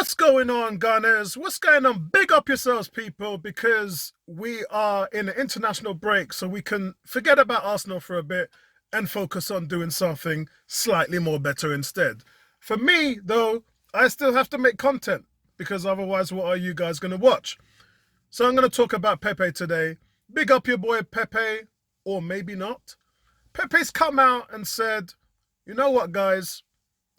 What's going on, Gunners? What's going on? Big up yourselves, people, because we are in an international break, so we can forget about Arsenal for a bit and focus on doing something slightly more better instead. For me, though, I still have to make content because otherwise, what are you guys going to watch? So I'm going to talk about Pepe today. Big up your boy Pepe, or maybe not. Pepe's come out and said, you know what, guys?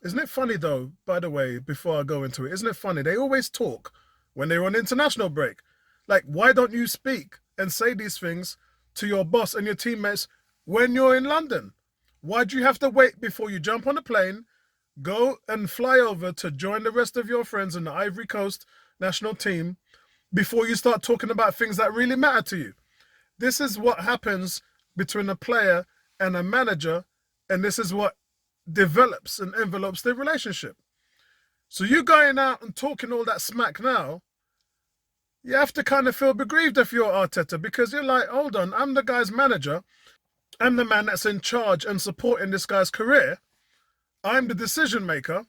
Isn't it funny, though, by the way, before I go into it, isn't it funny? They always talk when they're on international break. Like, why don't you speak and say these things to your boss and your teammates when you're in London? Why do you have to wait before you jump on a plane, go and fly over to join the rest of your friends in the Ivory Coast national team before you start talking about things that really matter to you? This is what happens between a player and a manager, and this is what develops and envelopes the relationship. So you going out and talking all that smack now, you have to kind of feel aggrieved if you're Arteta, because you're like, hold on, I'm the guy's manager. I'm the man that's in charge and supporting this guy's career. I'm the decision maker.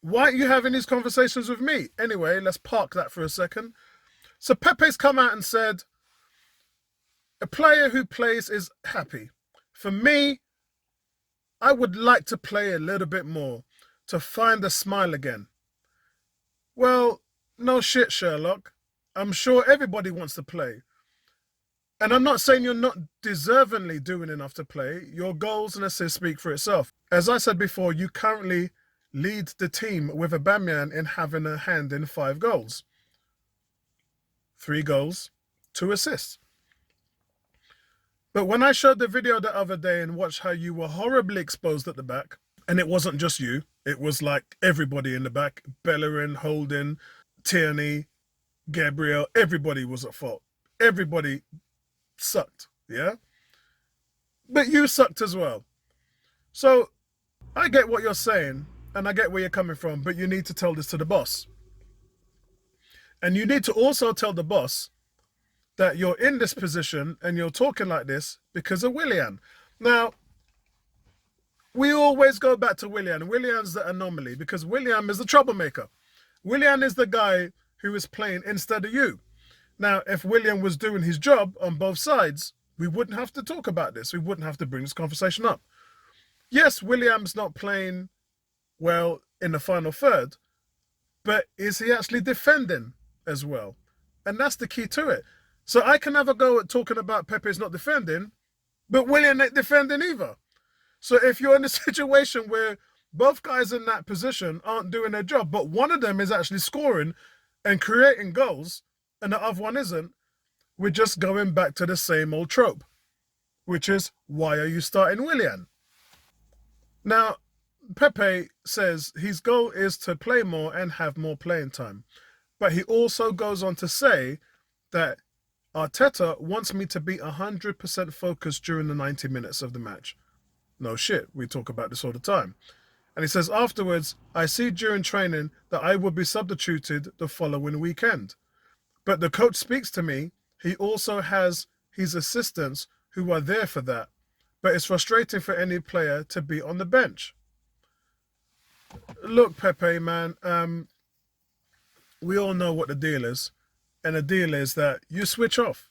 Why aren't you having these conversations with me? Anyway, let's park that for a second. So Pepe's come out and said, a player who plays is happy. For me, I would like to play a little bit more to find a smile again. Well, no shit, Sherlock. I'm sure everybody wants to play. And I'm not saying you're not deservingly doing enough to play. Your goals and assists speak for itself. As I said before, you currently lead the team with Aubameyang in having a hand in 5 goals. 3 goals, 2 assists. But when I showed the video the other day and watched how you were horribly exposed at the back, and it wasn't just you, it was like everybody in the back, Bellerin, Holding, Tierney, Gabriel, everybody was at fault. Everybody sucked, yeah? But you sucked as well. So I get what you're saying, and I get where you're coming from, but you need to tell this to the boss. And you need to also tell the boss that you're in this position and you're talking like this because of Willian. Now, we always go back to Willian. Willian's the anomaly because Willian is the troublemaker. Willian is the guy who is playing instead of you. Now, if Willian was doing his job on both sides, we wouldn't have to talk about this. We wouldn't have to bring this conversation up. Yes, William's not playing well in the final third, but is he actually defending as well? And that's the key to it. So I can have a go at talking about Pepe's not defending, but Willian ain't defending either. So if you're in a situation where both guys in that position aren't doing their job, but one of them is actually scoring and creating goals, and the other one isn't, we're just going back to the same old trope, which is, why are you starting Willian? Now, Pepe says his goal is to play more and have more playing time. But he also goes on to say that Arteta wants me to be 100% focused during the 90 minutes of the match. No shit, we talk about this all the time. And he says, afterwards, I see during training that I will be substituted the following weekend. But the coach speaks to me. He also has his assistants who are there for that. But it's frustrating for any player to be on the bench. Look, Pepe, man, we all know what the deal is. And the deal is that you switch off.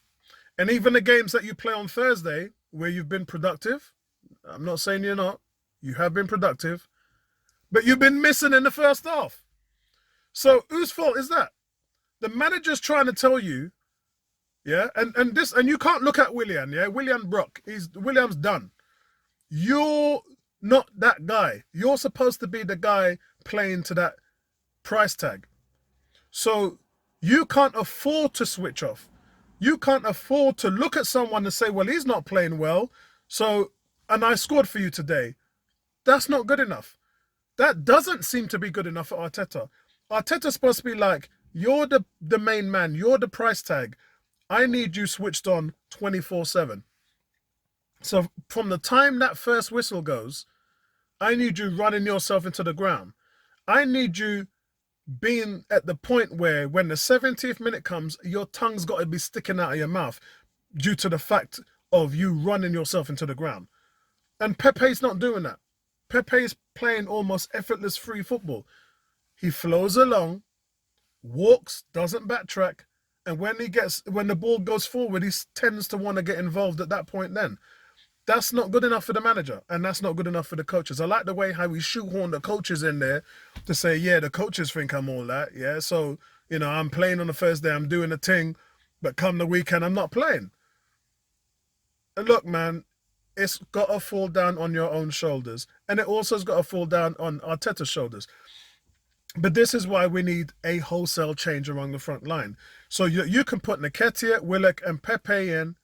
And even the games that you play on Thursday, where you've been productive, I'm not saying you're not, you have been productive, but you've been missing in the first half. So whose fault is that? The manager's trying to tell you, yeah, and you can't look at Willian, yeah, Willian Brock, William's done. You're not that guy. You're supposed to be the guy playing to that price tag. So you can't afford to switch off. You can't afford to look at someone and say, well, he's not playing well, and I scored for you today. That's not good enough. That doesn't seem to be good enough for Arteta. Arteta's supposed to be like, you're the main man, you're the price tag. I need you switched on 24/7. So from the time that first whistle goes, I need you running yourself into the ground. I need you being at the point where when the 70th minute comes, your tongue's got to be sticking out of your mouth due to the fact of you running yourself into the ground. And Pepe's not doing that. Pepe's playing almost effortless free football. He flows along, walks, doesn't backtrack, and when the ball goes forward, he tends to want to get involved at that point then. That's not good enough for the manager, and that's not good enough for the coaches. I like the way how we shoehorn the coaches in there to say, yeah, the coaches think I'm all that, yeah, so, I'm playing on the first day, I'm doing a thing, but come the weekend, I'm not playing. And look, man, it's got to fall down on your own shoulders, and it also has got to fall down on Arteta's shoulders. But this is why we need a wholesale change along the front line. So you can put Nketiah, Willock, and Pepe in,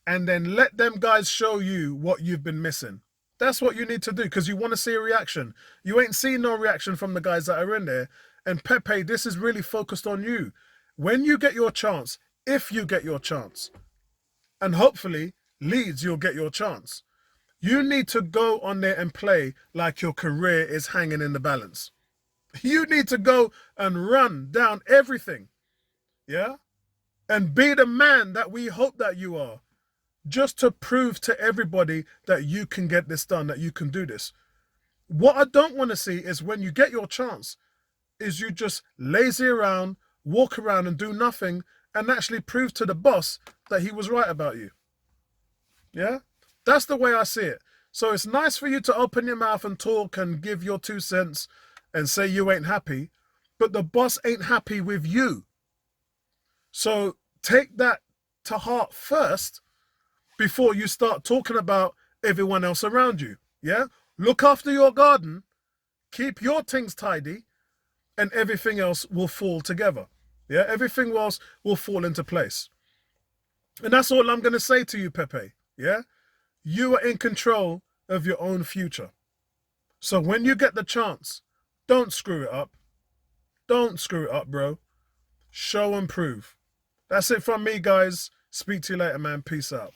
and then let them guys show you what you've been missing. That's what you need to do, because you want to see a reaction. You ain't seen no reaction from the guys that are in there. And Pepe, this is really focused on you. When you get your chance, if you get your chance, and hopefully Leeds, you'll get your chance. You need to go on there and play like your career is hanging in the balance. You need to go and run down everything, yeah? And be the man that we hope that you are, just to prove to everybody that you can get this done, that you can do this. What I don't want to see is when you get your chance, is you just lazy around, walk around and do nothing, and actually prove to the boss that he was right about you. Yeah? That's the way I see it. So it's nice for you to open your mouth and talk and give your 2 cents and say you ain't happy, but the boss ain't happy with you. So take that to heart first before you start talking about everyone else around you. Yeah? Look after your garden, keep your things tidy, and everything else will fall together. Yeah? Everything else will fall into place. And that's all I'm going to say to you, Pepe. Yeah? You are in control of your own future. So when you get the chance, don't screw it up. Don't screw it up, bro. Show and prove. That's it from me, guys. Speak to you later, man. Peace out.